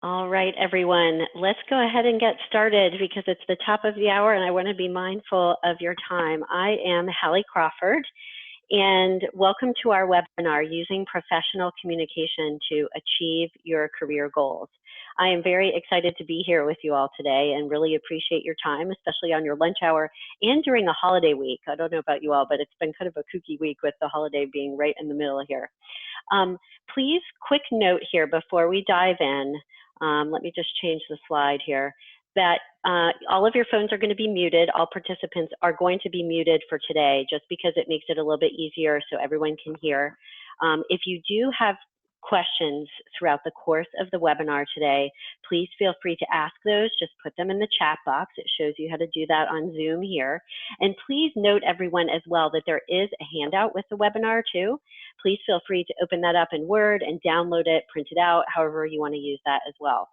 All right, everyone, let's go ahead and get started because it's the top of the hour and I want to be mindful of your time. I am Hallie Crawford, and welcome to our webinar, Using Professional Communication to Achieve Your Career Goals. I am very excited to be here with you all today and really appreciate your time, especially on your lunch hour and during a holiday week. I don't know about you all, but it's been kind of a kooky week with the holiday being right in the middle here. Please, quick note here before we dive in. Let me just change the slide here, that all of your phones are going to be muted. All participants are going to be muted for today, just because it makes it a little bit easier so everyone can hear. If you do have questions throughout the course of the webinar today, please feel free to ask those. Just put them in the chat box. It shows you how to do that on Zoom here. And please note, everyone, as well, that there is a handout with the webinar too. Please feel free to open that up in Word and download it, print it out, however you want to use that as well.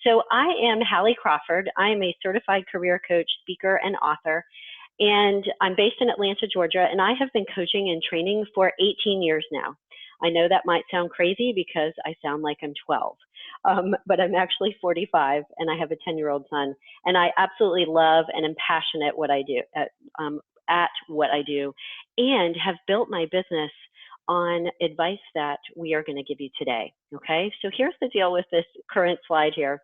So I am Hallie Crawford. I am a certified career coach, speaker, and author. And I'm based in Atlanta, Georgia, and I have been coaching and training for 18 years now. I know that might sound crazy because I sound like I'm 12, but I'm actually 45 and I have a 10-year-old son, and I absolutely love and am passionate what I do, at what I do, and have built my business on advice that we are going to give you today. Okay, so here's the deal with this current slide here.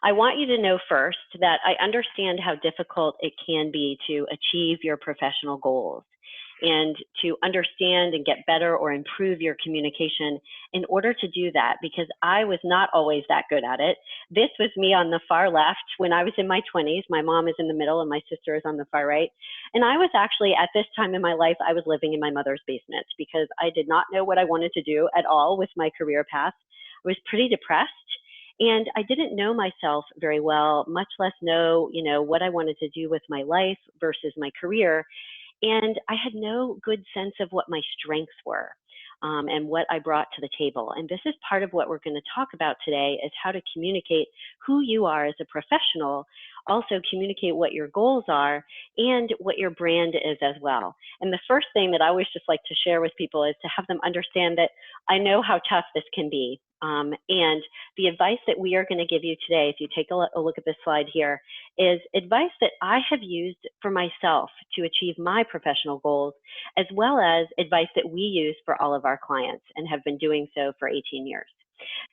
I want you to know first that I understand how difficult it can be to achieve your professional goals and to understand and get better or improve your communication in order to do that, because I was not always that good at it. This was me on the far left when I was in my 20s. My mom is in the middle and my sister is on the far right. And I was actually, at this time in my life, I was living in my mother's basement because I did not know what I wanted to do at all with my career path. I was pretty depressed. And I didn't know myself very well, much less know, what I wanted to do with my life versus my career. And I had no good sense of what my strengths were and what I brought to the table. And this is part of what we're going to talk about today, is how to communicate who you are as a professional, also communicate what your goals are and what your brand is as well. And the first thing that I always just like to share with people is to have them understand that I know how tough this can be. And the advice that we are going to give you today, if you take a look at this slide here, is advice that I have used for myself to achieve my professional goals, as well as advice that we use for all of our clients and have been doing so for 18 years.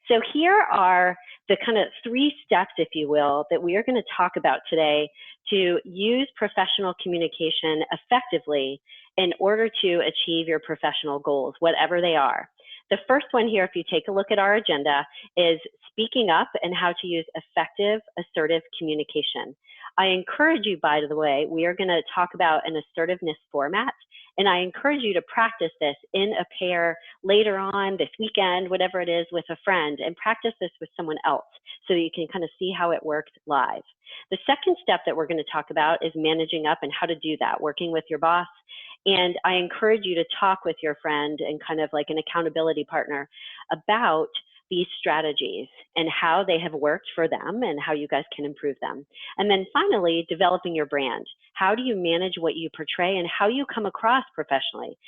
So here are the kind of 3 steps, if you will, that we are going to talk about today to use professional communication effectively in order to achieve your professional goals, whatever they are. The first one here, if you take a look at our agenda, is speaking up and how to use effective, assertive communication. I encourage you, by the way, we are going to talk about an assertiveness format, and I encourage you to practice this in a pair later on this weekend, whatever it is, with a friend, and practice this with someone else so that you can kind of see how it works live. The second step that we're going to talk about is managing up and how to do that, working with your boss. And I encourage you to talk with your friend and kind of like an accountability partner about these strategies and how they have worked for them and how you guys can improve them. And then finally, developing your brand. How do you manage what you portray and how you come across professionally?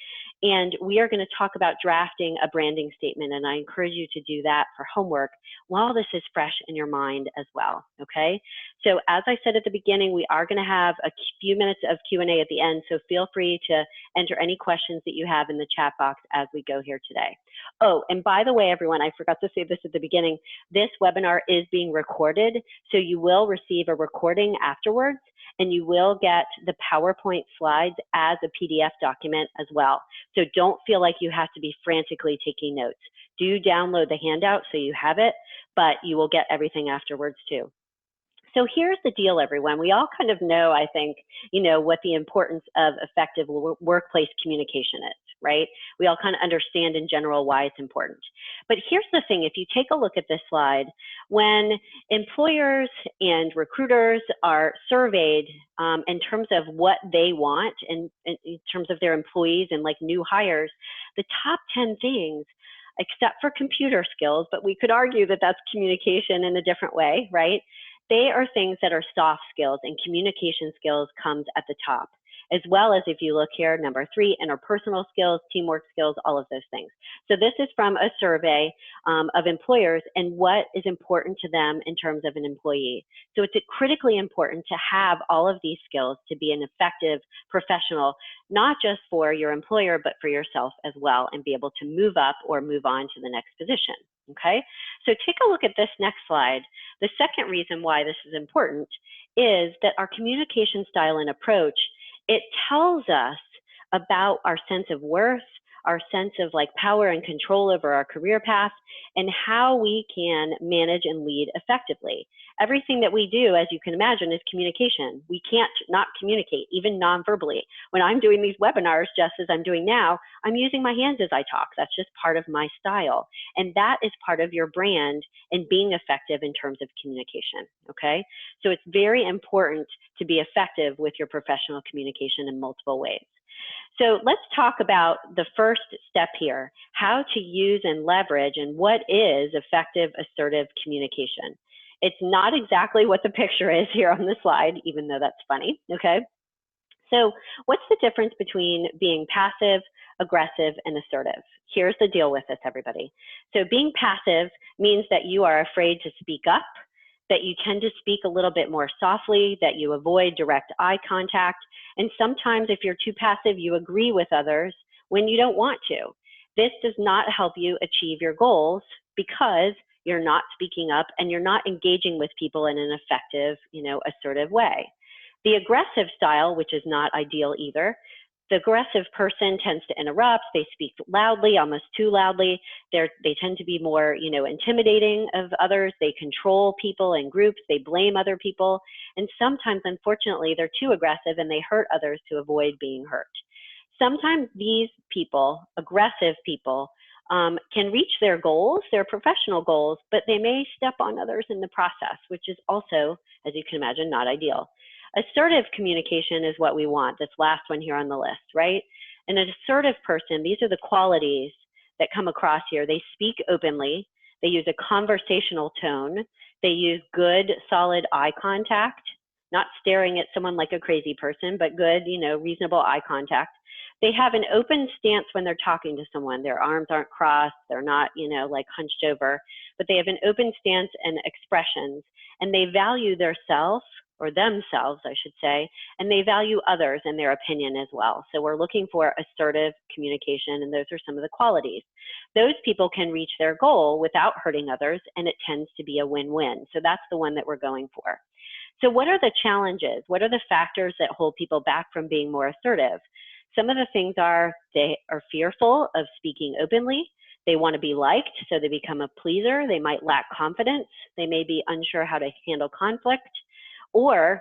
And we are going to talk about drafting a branding statement, and I encourage you to do that for homework while this is fresh in your mind as well, okay? So as I said at the beginning, we are going to have a few minutes of Q&A at the end, so feel free to enter any questions that you have in the chat box as we go here today. Oh, and by the way, everyone, I forgot to say this at the beginning, this webinar is being recorded, so you will receive a recording afterwards, and you will get the PowerPoint slides as a PDF document as well. So don't feel like you have to be frantically taking notes. Do download the handout so you have it, but you will get everything afterwards too. So here's the deal, everyone. We all kind of know, I think, what the importance of effective workplace communication is, right? We all kind of understand in general why it's important. But here's the thing, if you take a look at this slide, when employers and recruiters are surveyed in terms of what they want and in terms of their employees and like new hires, the top 10 things, except for computer skills, but we could argue that that's communication in a different way, right? They are things that are soft skills, and communication skills comes at the top. as well as if you look here, number 3, interpersonal skills, teamwork skills, all of those things. So this is from a survey of employers and what is important to them in terms of an employee. So it's critically important to have all of these skills to be an effective professional, not just for your employer, but for yourself as well, and be able to move up or move on to the next position. Okay, so take a look at this next slide. The second reason why this is important is that our communication style and approach, it tells us about our sense of worth, our sense of like power and control over our career path, and how we can manage and lead effectively. Everything that we do, as you can imagine, is communication. We can't not communicate, even non-verbally. When I'm doing these webinars, just as I'm doing now, I'm using my hands as I talk. That's just part of my style. And that is part of your brand and being effective in terms of communication, okay? So it's very important to be effective with your professional communication in multiple ways. So let's talk about the first step here, how to use and leverage and what is effective assertive communication. It's not exactly what the picture is here on the slide, even though that's funny, okay? So what's the difference between being passive, aggressive, and assertive? Here's the deal with this, everybody. So being passive means that you are afraid to speak up, that you tend to speak a little bit more softly, that you avoid direct eye contact, and sometimes if you're too passive, you agree with others when you don't want to. This does not help you achieve your goals because you're not speaking up and you're not engaging with people in an effective, assertive way. The aggressive style, which is not ideal either, the aggressive person tends to interrupt, they speak loudly, almost too loudly, they tend to be more, intimidating of others, they control people and groups, they blame other people, and sometimes, unfortunately, they're too aggressive and they hurt others to avoid being hurt. Sometimes these people, aggressive people, can reach their goals, their professional goals, but they may step on others in the process, which is also, as you can imagine, not ideal. Assertive communication is what we want, this last one here on the list, right? And an assertive person, these are the qualities that come across here. They speak openly, they use a conversational tone, they use good, solid eye contact, not staring at someone like a crazy person, but good, reasonable eye contact. They have an open stance when they're talking to someone. Their arms aren't crossed, they're not, like hunched over, but they have an open stance and expressions, and they value their self, or themselves, I should say, and they value others and their opinion as well. So we're looking for assertive communication, and those are some of the qualities. Those people can reach their goal without hurting others, and it tends to be a win-win. So that's the one that we're going for. So what are the challenges? What are the factors that hold people back from being more assertive? Some of the things are they are fearful of speaking openly. They want to be liked, so they become a pleaser. They might lack confidence. They may be unsure how to handle conflict. Or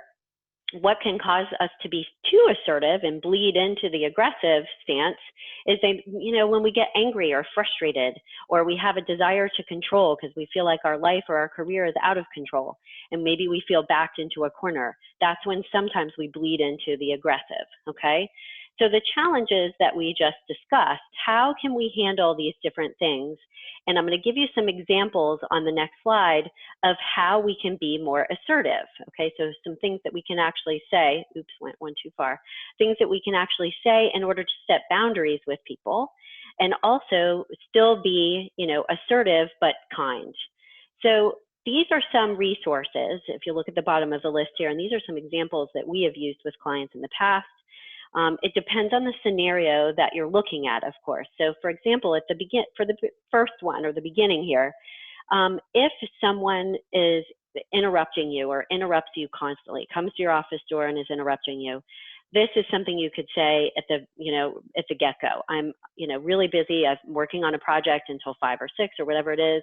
what can cause us to be too assertive and bleed into the aggressive stance is when we get angry or frustrated, or we have a desire to control because we feel like our life or our career is out of control, and maybe we feel backed into a corner. That's when sometimes we bleed into the aggressive, okay? So the challenges that we just discussed, how can we handle these different things? And I'm going to give you some examples on the next slide of how we can be more assertive. Okay, so some things that we can actually say, oops, went one too far, things that we can actually say in order to set boundaries with people and also still be, assertive but kind. So these are some resources, if you look at the bottom of the list here, and these are some examples that we have used with clients in the past. It depends on the scenario that you're looking at, of course. So for example, for the first one or the beginning here, if someone is interrupting you or interrupts you constantly, comes to your office door and is interrupting you, this is something you could say at the get-go. I'm, really busy. I'm working on a project until 5 or 6 or whatever it is.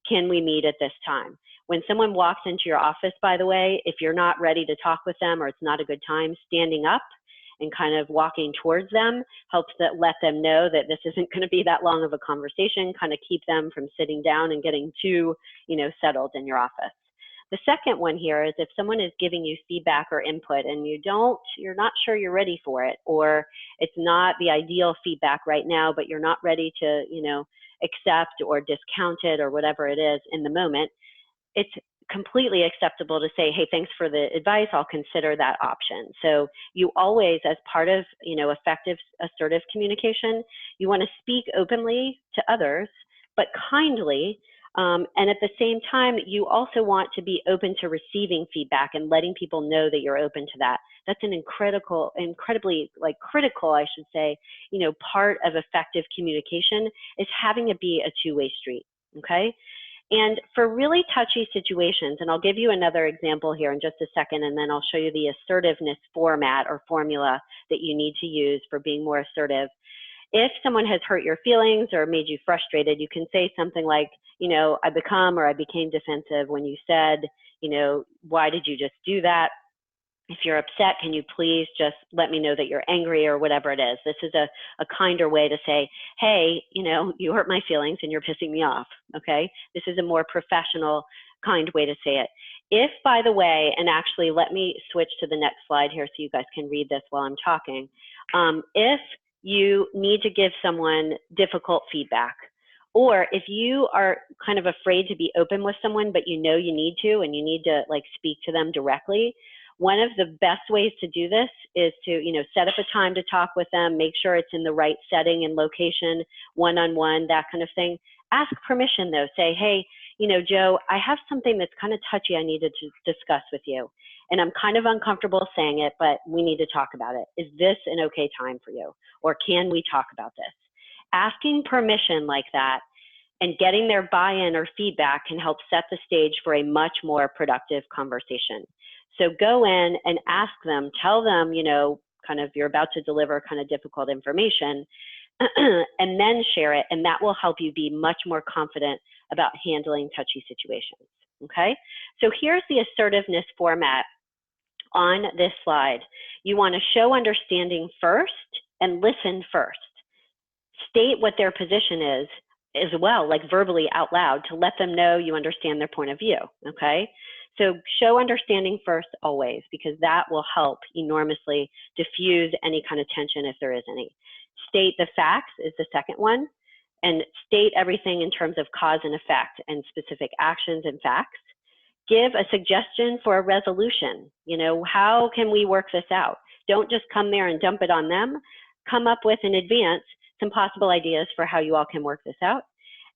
Can we meet at this time? When someone walks into your office, by the way, if you're not ready to talk with them or it's not a good time, standing up and kind of walking towards them helps let them know that this isn't going to be that long of a conversation, kind of keep them from sitting down and getting too, settled in your office. The second one here is if someone is giving you feedback or input and you're not sure you're ready for it, or it's not the ideal feedback right now, but you're not ready to, accept or discount it or whatever it is in the moment, it's completely acceptable to say, hey, thanks for the advice, I'll consider that option. So you always, as part of, effective assertive communication, you want to speak openly to others, but kindly. And at the same time, you also want to be open to receiving feedback and letting people know that you're open to that. That's an incredibly critical, I should say, part of effective communication is having it be a two-way street, okay? And for really touchy situations, and I'll give you another example here in just a second, and then I'll show you the assertiveness format or formula that you need to use for being more assertive. If someone has hurt your feelings or made you frustrated, you can say something like, I became defensive when you said, why did you just do that? If you're upset, can you please just let me know that you're angry, or whatever it is. This is a kinder way to say, hey, you hurt my feelings and you're pissing me off, okay? This is a more professional, kind way to say it. If, by the way, and actually let me switch to the next slide here so you guys can read this while I'm talking. If you need to give someone difficult feedback, or if you are kind of afraid to be open with someone, but you need to, and you need to speak to them directly, one of the best ways to do this is to, set up a time to talk with them, make sure it's in the right setting and location, one-on-one, that kind of thing. Ask permission though, say, hey, Joe, I have something that's kind of touchy I needed to discuss with you. And I'm kind of uncomfortable saying it, but we need to talk about it. Is this an okay time for you? Or can we talk about this? Asking permission like that and getting their buy-in or feedback can help set the stage for a much more productive conversation. So go in and ask them, tell them, kind of you're about to deliver kind of difficult information, and then share it, and that will help you be much more confident about handling touchy situations, okay? So here's the assertiveness format on this slide. You want to show understanding first and listen first. State what their position is as well, verbally out loud, to let them know you understand their point of view, okay? So show understanding first always, because that will help enormously diffuse any kind of tension if there is any. State the facts is the second one, and state everything in terms of cause and effect and specific actions and facts. Give a suggestion for a resolution. How can we work this out? Don't just come there and dump it on them. Come up with in advance some possible ideas for how you all can work this out.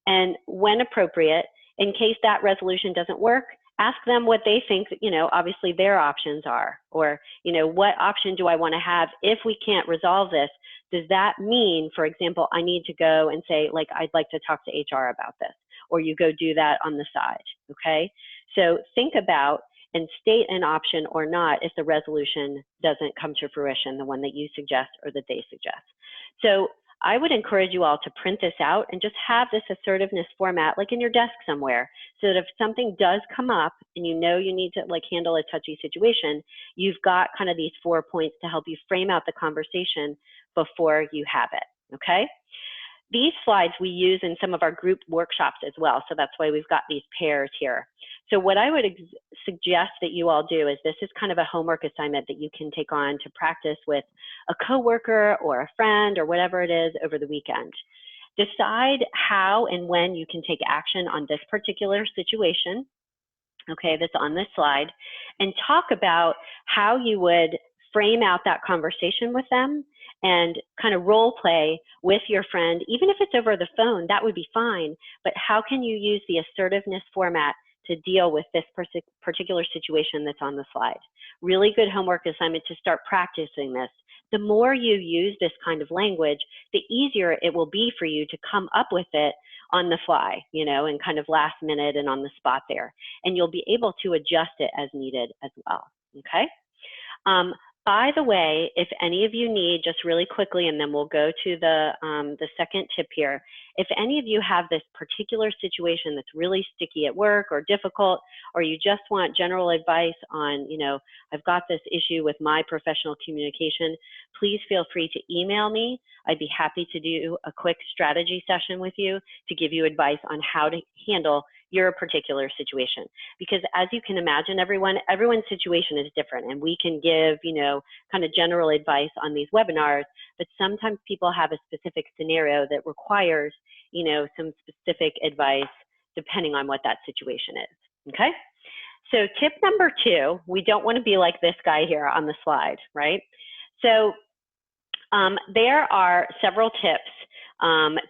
And when appropriate, in case that resolution doesn't work, ask them what they think, obviously their options are, or, what option do I want to have if we can't resolve this? Does that mean, for example, I need to go and say, I'd like to talk to HR about this, or you go do that on the side, okay? So think about and state an option or not if the resolution doesn't come to fruition, the one that you suggest or that they suggest. So I would encourage you all to print this out and just have this assertiveness format in your desk somewhere, so that if something does come up and you need to handle a touchy situation, you've got kind of these 4 points to help you frame out the conversation before you have it, okay? These slides we use in some of our group workshops as well, so that's why we've got these pairs here. So what I would suggest that you all do is, this is kind of a homework assignment that you can take on to practice with a coworker or a friend or whatever it is over the weekend. Decide how and when you can take action on this particular situation, okay, that's on this slide, and talk about how you would frame out that conversation with them and kind of role play with your friend. Even if it's over the phone, that would be fine, but how can you use the assertiveness format to deal with this particular situation that's on the slide? Really good homework assignment to start practicing this. The more you use this kind of language, the easier it will be for you to come up with it on the fly, and kind of last minute and on the spot there. And you'll be able to adjust it as needed as well, okay? By the way, if any of you need, just really quickly, and then we'll go to the second tip here. If any of you have this particular situation that's really sticky at work or difficult, or you just want general advice on, I've got this issue with my professional communication, please feel free to email me. I'd be happy to do a quick strategy session with you to give you advice on how to handle your particular situation. Because as you can imagine, everyone's situation is different, and we can give, kind of general advice on these webinars, but sometimes people have a specific scenario that requires, some specific advice depending on what that situation is, okay? So tip number 2, we don't want to be like this guy here on the slide, right? So there are several tips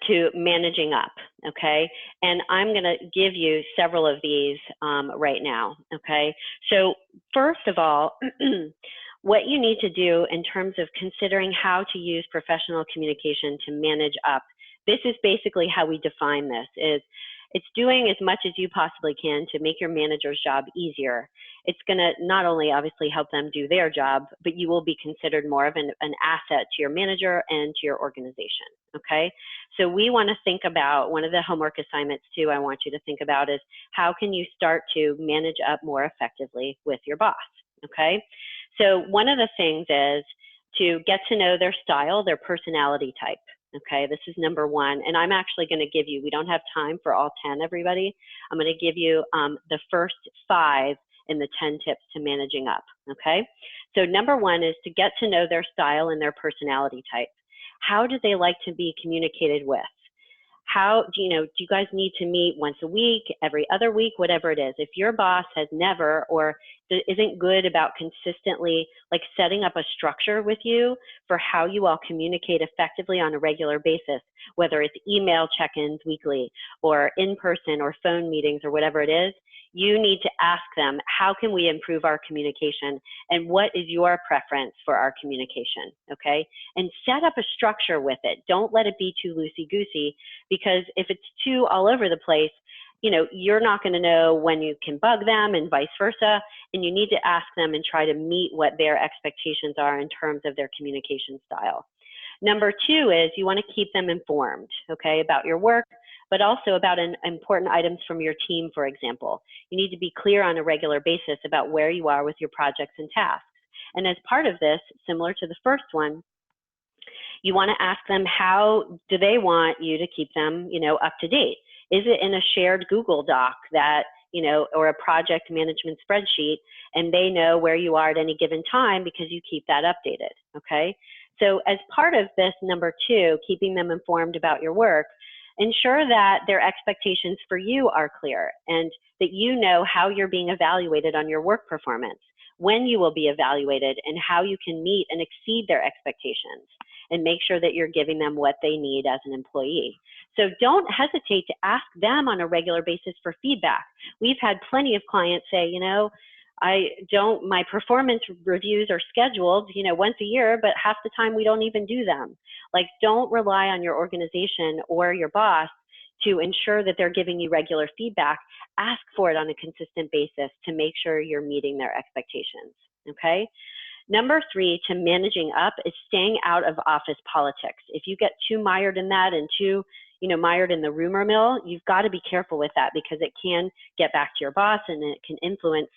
to managing up, okay? And I'm going to give you several of these right now, okay? So first of all, what you need to do in terms of considering how to use professional communication to manage up, this is basically how we define this, is it's doing as much as you possibly can to make your manager's job easier. It's going to not only obviously help them do their job, but you will be considered more of an asset to your manager and to your organization, okay? So we want to think about, one of the homework assignments too I want you to think about is how can you start to manage up more effectively with your boss, okay? So one of the things is to get to know their style, their personality type. Okay, this is number 1, and I'm actually going to give you, we don't have time for all 10, everybody. I'm going to give you the first 5 in the 10 tips to managing up, okay? So number 1 is to get to know their style and their personality type. How do they like to be communicated with? How, do you guys need to meet once a week, every other week, whatever it is? If your boss has never or isn't good about consistently like setting up a structure with you for how you all communicate effectively on a regular basis, whether it's email check-ins weekly or in-person or phone meetings or whatever it is, you need to ask them, how can we improve our communication and what is your preference for our communication, okay? And set up a structure with it. Don't let it be too loosey-goosey, because if it's too all over the place, you're not going to know when you can bug them and vice versa, and you need to ask them and try to meet what their expectations are in terms of their communication style. Number 2 is you want to keep them informed, okay, about your work, but also about important items from your team, for example. You need to be clear on a regular basis about where you are with your projects and tasks. And as part of this, similar to the first one, you want to ask them how do they want you to keep them, up to date. Is it in a shared Google Doc that, or a project management spreadsheet, and they know where you are at any given time because you keep that updated, okay? So as part of this, number 2, keeping them informed about your work, ensure that their expectations for you are clear and that you know how you're being evaluated on your work performance, when you will be evaluated, and how you can meet and exceed their expectations, and make sure that you're giving them what they need as an employee. So don't hesitate to ask them on a regular basis for feedback. We've had plenty of clients say, my performance reviews are scheduled, once a year, but half the time we don't even do them. Like, don't rely on your organization or your boss to ensure that they're giving you regular feedback. Ask for it on a consistent basis to make sure you're meeting their expectations, okay? Number 3 to managing up is staying out of office politics. If you get too mired in that and too mired in the rumor mill, you've got to be careful with that, because it can get back to your boss and it can influence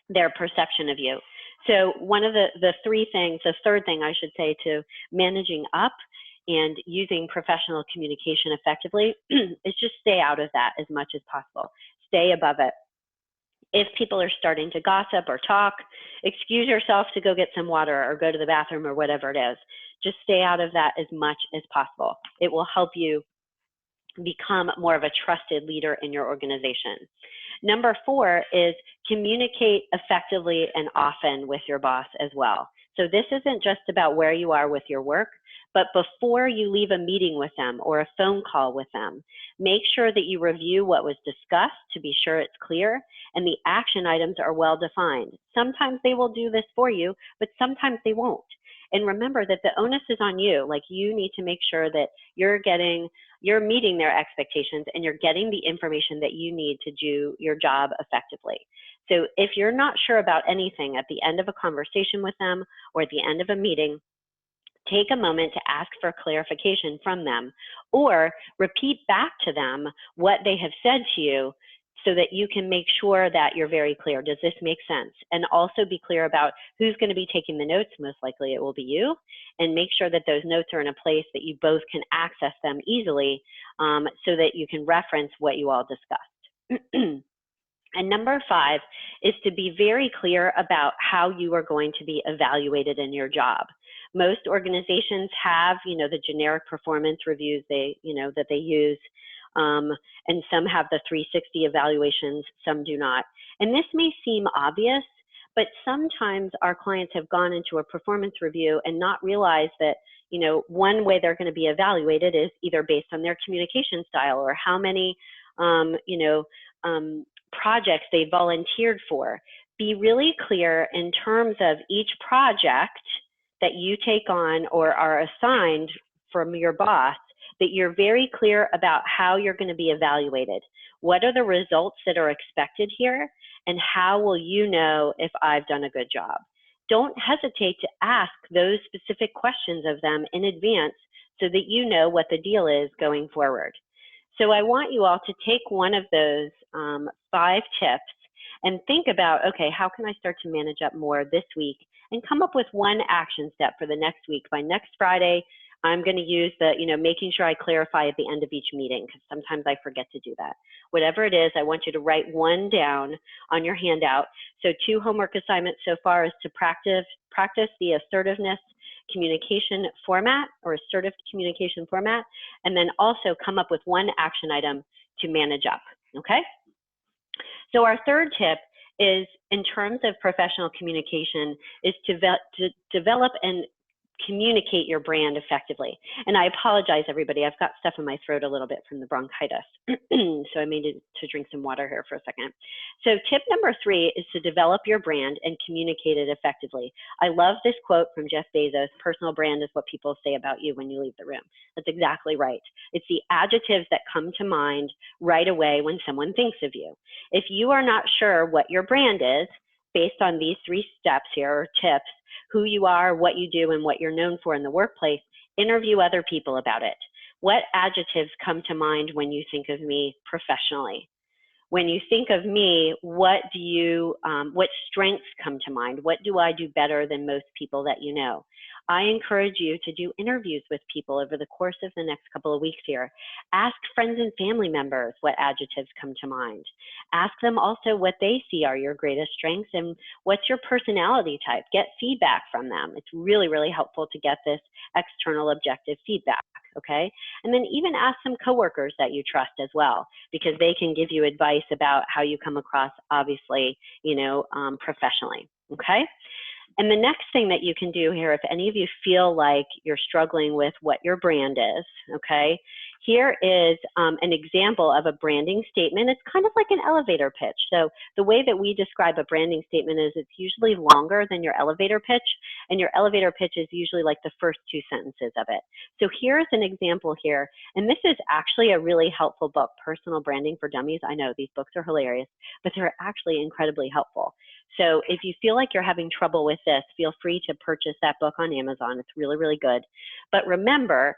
their perception of you. So one of the 3 things, the third thing I should say to managing up and using professional communication effectively is just stay out of that as much as possible. Stay above it. If people are starting to gossip or talk, excuse yourself to go get some water or go to the bathroom or whatever it is. Just stay out of that as much as possible. It will help you become more of a trusted leader in your organization. Number 4 is communicate effectively and often with your boss as well. So this isn't just about where you are with your work, but before you leave a meeting with them or a phone call with them, make sure that you review what was discussed to be sure it's clear and the action items are well defined. Sometimes they will do this for you, but sometimes they won't. And remember that the onus is on you. Like, you need to make sure that you're meeting their expectations and you're getting the information that you need to do your job effectively. So if you're not sure about anything at the end of a conversation with them or at the end of a meeting, take a moment to ask for clarification from them, or repeat back to them what they have said to you so that you can make sure that you're very clear. Does this make sense? And also be clear about who's going to be taking the notes. Most likely it will be you. And make sure that those notes are in a place that you both can access them easily so that you can reference what you all discussed. And number 5 is to be very clear about how you are going to be evaluated in your job. Most organizations have, the generic performance reviews that they use and some have the 360 evaluations, some do not. And this may seem obvious, but sometimes our clients have gone into a performance review and not realized that, you know, one way they're going to be evaluated is either based on their communication style or how many, projects they volunteered for. Be really clear in terms of each project that you take on or are assigned from your boss, that you're very clear about how you're going to be evaluated. What are the results that are expected here? And how will you know if I've done a good job? Don't hesitate to ask those specific questions of them in advance so that you know what the deal is going forward. So I want you all to take one of those 5 tips and think about, okay, how can I start to manage up more this week, and come up with one action step for the next week. By next Friday, I'm going to use the, making sure I clarify at the end of each meeting, because sometimes I forget to do that. Whatever it is, I want you to write one down on your handout. So 2 homework assignments so far is to practice the assertiveness communication format, or assertive communication format, and then also come up with one action item to manage up, okay? So our third tip is, in terms of professional communication, is to develop and communicate your brand effectively. And I apologize, everybody. I've got stuff in my throat a little bit from the bronchitis. So I need to drink some water here for a second. So tip number 3 is to develop your brand and communicate it effectively. I love this quote from Jeff Bezos: personal brand is what people say about you when you leave the room. That's exactly right. It's the adjectives that come to mind right away when someone thinks of you. If you are not sure what your brand is, based on these 3 steps here, or tips, who you are, what you do, and what you're known for in the workplace, interview other people about it. What adjectives come to mind when you think of me professionally? When you think of me, what strengths come to mind? What do I do better than most people that you know? I encourage you to do interviews with people over the course of the next couple of weeks here. Ask friends and family members what adjectives come to mind. Ask them also what they see are your greatest strengths and what's your personality type. Get feedback from them. It's really, really helpful to get this external objective feedback, okay? And then even ask some coworkers that you trust as well, because they can give you advice about how you come across, obviously, professionally, okay? And the next thing that you can do here, if any of you feel like you're struggling with what your brand is, okay, here is an example of a branding statement. It's kind of like an elevator pitch. So the way that we describe a branding statement is it's usually longer than your elevator pitch, and your elevator pitch is usually like the first 2 sentences of it. So here's an example here, and this is actually a really helpful book, Personal Branding for Dummies. I know these books are hilarious, but they're actually incredibly helpful. So if you feel like you're having trouble with this, feel free to purchase that book on Amazon. It's really, really good. But remember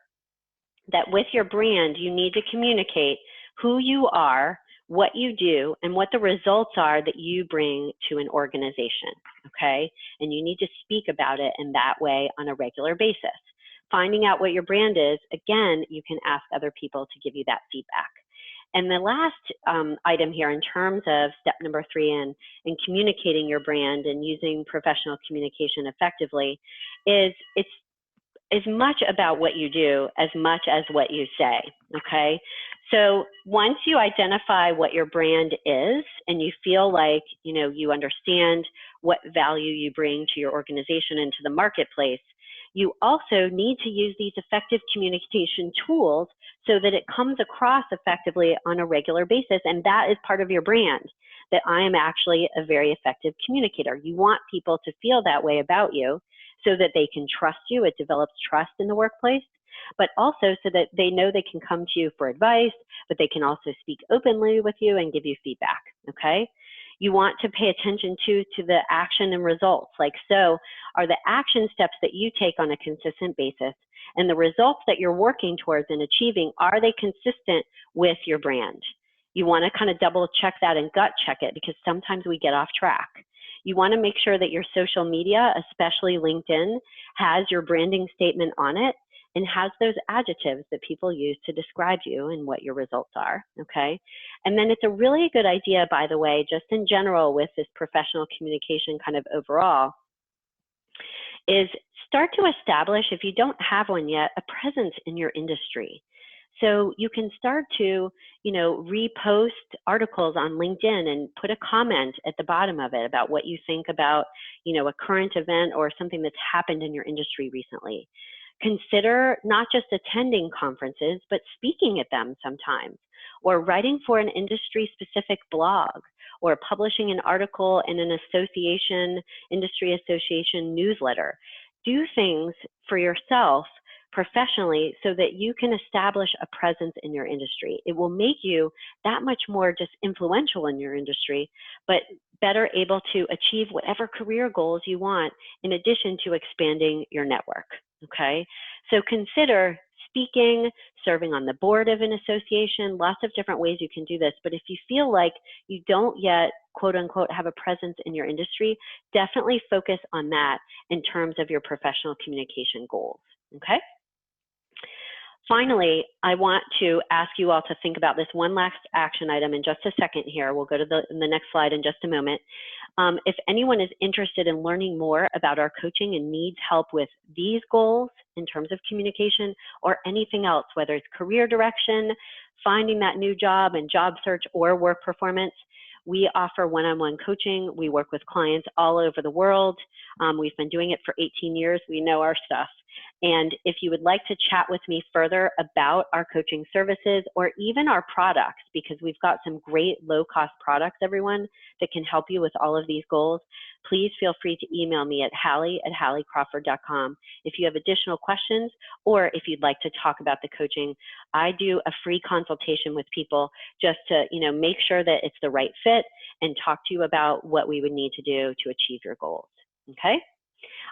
that with your brand, you need to communicate who you are, what you do, and what the results are that you bring to an organization, okay? And you need to speak about it in that way on a regular basis. Finding out what your brand is, again, you can ask other people to give you that feedback. And the last item here, in terms of step number 3 in communicating your brand and using professional communication effectively, is it's as much about what you do as much as what you say, okay? So once you identify what your brand is and you feel like, you understand what value you bring to your organization and to the marketplace, you also need to use these effective communication tools so that it comes across effectively on a regular basis. And that is part of your brand, that I am actually a very effective communicator. You want people to feel that way about you so that they can trust you. It develops trust in the workplace, but also so that they know they can come to you for advice, but they can also speak openly with you and give you feedback, okay? You want to pay attention to the action and results. Like, so are the action steps that you take on a consistent basis and the results that you're working towards and achieving, are they consistent with your brand? You want to kind of double check that and gut check it, because sometimes we get off track. You want to make sure that your social media, especially LinkedIn, has your branding statement on it and has those adjectives that people use to describe you and what your results are, okay? And then it's a really good idea, by the way, just in general with this professional communication kind of overall, is start to establish, if you don't have one yet, a presence in your industry. So you can start to, repost articles on LinkedIn and put a comment at the bottom of it about what you think about, a current event or something that's happened in your industry recently. Consider not just attending conferences, but speaking at them sometimes, or writing for an industry-specific blog, or publishing an article in an industry association newsletter. Do things for yourself professionally so that you can establish a presence in your industry. It will make you that much more just influential in your industry, but better able to achieve whatever career goals you want in addition to expanding your network, okay? So consider speaking, serving on the board of an association, lots of different ways you can do this. But if you feel like you don't yet, quote unquote, have a presence in your industry, definitely focus on that in terms of your professional communication goals, okay? Finally, I want to ask you all to think about this one last action item in just a second here. We'll go to the next slide in just a moment. If anyone is interested in learning more about our coaching and needs help with these goals in terms of communication or anything else, whether it's career direction, finding that new job and job search or work performance, we offer one-on-one coaching. We work with clients all over the world. We've been doing it for 18 years. We know our stuff. And if you would like to chat with me further about our coaching services or even our products, because we've got some great low-cost products, everyone, that can help you with all of these goals, please feel free to email me at hallie@halliecrawford.com. If you have additional questions or if you'd like to talk about the coaching, I do a free consultation with people just to, make sure that it's the right fit and talk to you about what we would need to do to achieve your goals, okay?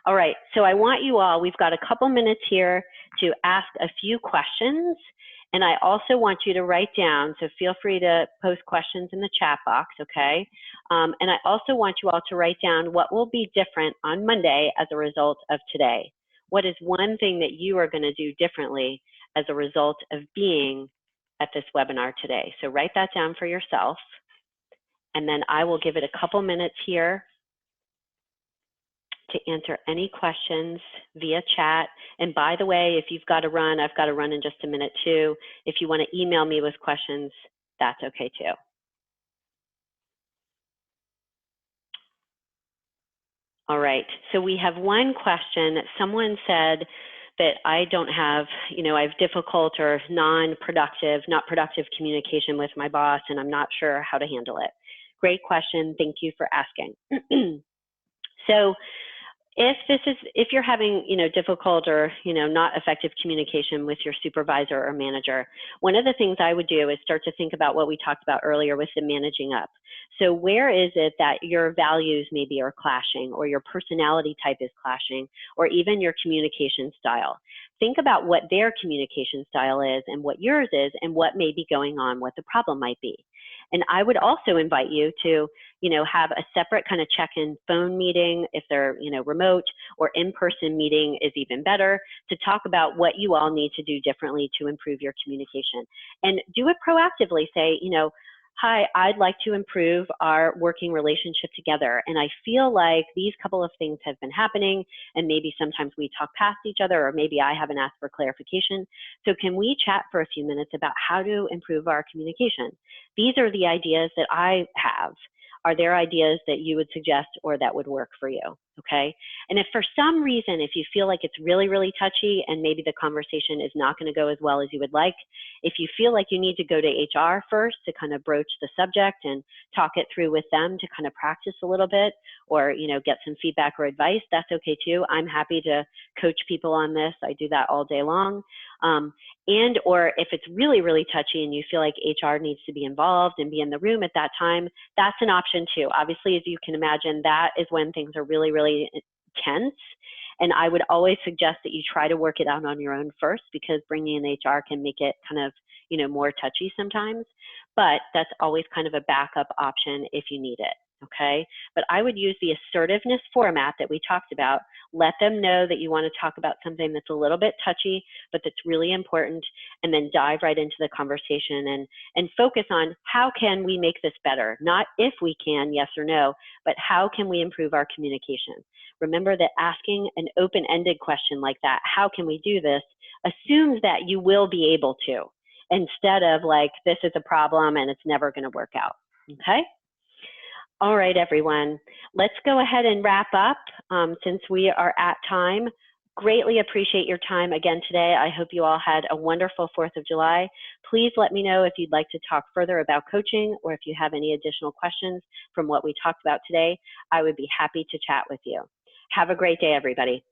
All right, so I want you all, we've got a couple minutes here to ask a few questions, and I also want you to write down, so feel free to post questions in the chat box, okay? And I also want you all to write down what will be different on Monday as a result of today. What is one thing that you are going to do differently as a result of being at this webinar today? So write that down for yourself, and then I will give it a couple minutes here to answer any questions via chat. And by the way, if you've got to run, I've got to run in just a minute too. If you want to email me with questions, that's okay too. All right, so we have one question. Someone said that I don't have, I have difficult or not productive communication with my boss, and I'm not sure how to handle it. Great question, thank you for asking. So, if you're having, difficult or, not effective communication with your supervisor or manager, one of the things I would do is start to think about what we talked about earlier with the managing up. So where is it that your values maybe are clashing, or your personality type is clashing, or even your communication style? Think about what their communication style is and what yours is and what may be going on, what the problem might be. And I would also invite you to, have a separate kind of check-in phone meeting if they're, remote, or in-person meeting is even better, to talk about what you all need to do differently to improve your communication. And do it proactively. Say, hi, I'd like to improve our working relationship together. And I feel like these couple of things have been happening, and maybe sometimes we talk past each other, or maybe I haven't asked for clarification. So can we chat for a few minutes about how to improve our communication? These are the ideas that I have. Are there ideas that you would suggest or that would work for you? Okay. And if for some reason, if you feel like it's really, really touchy and maybe the conversation is not going to go as well as you would like, if you feel like you need to go to HR first to kind of broach the subject and talk it through with them to kind of practice a little bit, or, get some feedback or advice, that's okay too. I'm happy to coach people on this. I do that all day long. Or if it's really, really touchy and you feel like HR needs to be involved and be in the room at that time, that's an option too. Obviously, as you can imagine, that is when things are really, really tense. And I would always suggest that you try to work it out on your own first, because bringing in HR can make it kind of, more touchy sometimes. But that's always kind of a backup option if you need it. Okay, but I would use the assertiveness format that we talked about. Let them know that you want to talk about something that's a little bit touchy, but that's really important, and then dive right into the conversation and focus on how can we make this better? Not if we can, yes or no, but how can we improve our communication? Remember that asking an open-ended question like that, how can we do this, assumes that you will be able to. instead of like, this is a problem and it's never going to work out. Okay? All right, everyone. Let's go ahead and wrap up since we are at time. Greatly appreciate your time again today. I hope you all had a wonderful 4th of July. Please let me know if you'd like to talk further about coaching or if you have any additional questions from what we talked about today. I would be happy to chat with you. Have a great day, everybody.